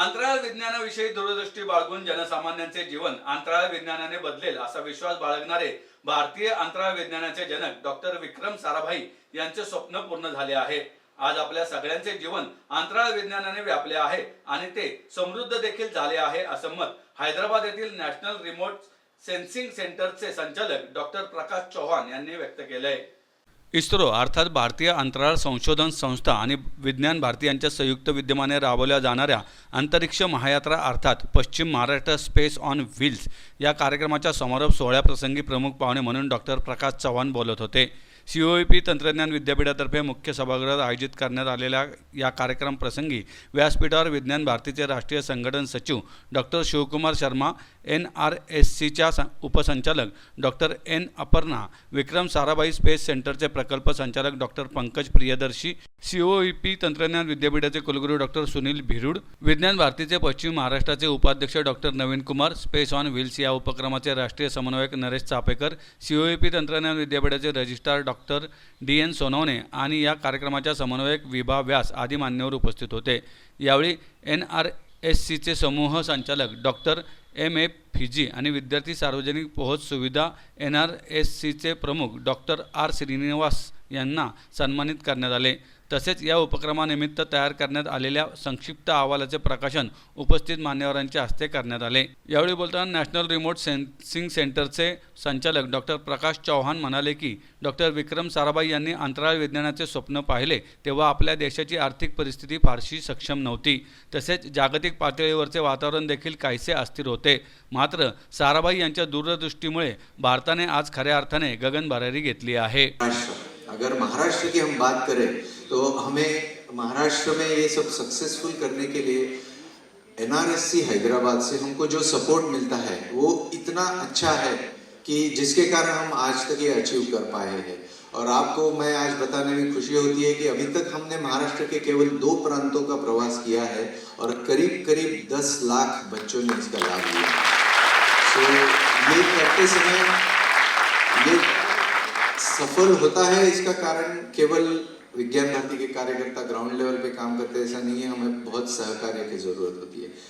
अंतराळ विज्ञानाविषयी दूरदृष्टी बाळगून जनसामान्यांचे जीवन अंतराळ विज्ञानाने बदलेल असा विश्वास बाळगणारे भारतीय अंतराळ विज्ञानाचे जनक डॉक्टर विक्रम साराभाई यांचे स्वप्न पूर्ण झाले आहे। आज आपल्या सगळ्यांचे जीवन अंतराळ विज्ञानाने व्यापले आहे आणि ते समृद्ध देखील झाले आहे असं मत हैदराबाद येथील नॅशनल रिमोट सेन्सिंग सेंटरचे संचालक डॉक्टर प्रकाश चौहान यांनी व्यक्त केले। इस्रो अर्थात भारतीय अंतराळ संशोधन संस्था आणि विज्ञान भारती यांच्या संयुक्त विद्यमाने राबवल्या जाणाऱ्या अंतरिक्ष महायात्रा अर्थात पश्चिम महाराष्ट्र स्पेस ऑन व्हील्स या कार्यक्रमाच्या समारोप सोहळ्याप्रसंगी प्रमुख पाहुणे म्हणून डॉक्टर प्रकाश चव्हाण बोलत होते। COEP तंत्रज्ञान विद्यापीठातर्फे मुख्य सभागृहात आयोजित करण्यात आलेल्या या कार्यक्रम प्रसंगी व्यासपीठावर विज्ञान भारतीचे राष्ट्रीय संघटन सचिव डॉक्टर शिवकुमार शर्मा, NRSCच्या उपसंचालक doctor N Aparna, Vikram Sarabhai space सेंटरचे प्रकल्प संचालक डॉक्टर पंकज प्रियदर्शी, COEP तंत्रज्ञान विद्यापीठाचे कुलगुरू डॉक्टर सुनील भिरुड, विज्ञान भारतीचे पश्चिम महाराष्ट्राचे उपाध्यक्ष doctor Naveen Kumar, space on wheels या उपक्रमाचे राष्ट्रीय समन्वयक नरेश चापेकर, COEP तंत्रज्ञान विद्यापीठाचे रजिस्ट्रार डॉक्टर DN सोनवणे आणि या कार्यक्रमाच्या समन्वयक विभा व्यास आदी मान्यवर उपस्थित होते। यावेळी NRSCचे समूह संचालक डॉक्टर MA फिजी आणि विद्यार्थी सार्वजनिक पोहोच सुविधा NRSCचे प्रमुख डॉक्टर R श्रीनिवास यांना सन्मानित करण्यात आले। तसेच या उपक्रमानिमित्त तयार करण्यात आलेल्या संक्षिप्त अहवालाचे प्रकाशन उपस्थित मान्यवरांच्या हस्ते करण्यात आले। यावेळी बोलताना नॅशनल रिमोट सेन्सिंग सेंटरचे संचालक डॉक्टर प्रकाश चौहान म्हणाले की डॉक्टर विक्रम साराभाई यांनी अंतराळ विज्ञानाचे स्वप्न पाहिले तेव्हा आपल्या देशाची आर्थिक परिस्थिती फारशी सक्षम नव्हती, तसेच जागतिक पातळीवरचे वातावरण देखील काहीसे अस्थिर होते। मात्र साराभाई यांच्या दूरदृष्टीमुळे भारताने आज खऱ्या अर्थाने गगनभरारी घेतली आहे। अगर महाराष्ट्र की हम बात करें तो हमें महाराष्ट्र में ये सब सक्सेसफुल करने के लिए NRSC हैदराबाद से हमको जो सपोर्ट मिलता है वो इतना अच्छा है कि जिसके कारण हम आज तक ये अचीव कर पाए हैं। और आपको मैं आज बताने में खुशी होती है कि अभी तक हमने महाराष्ट्र के केवल 2 प्रांतों का प्रवास किया है और करीब करीब 10 लाख बच्चों ने इसका लाभ लिया। सो ये करते समय ये सफल होता है, इसका कारण केवल विज्ञान भारती के कार्यकर्ता ग्राउंड लेवल पे काम करते ऐसा नहीं है, हमें बहुत सहकार्य की जरूरत होती है।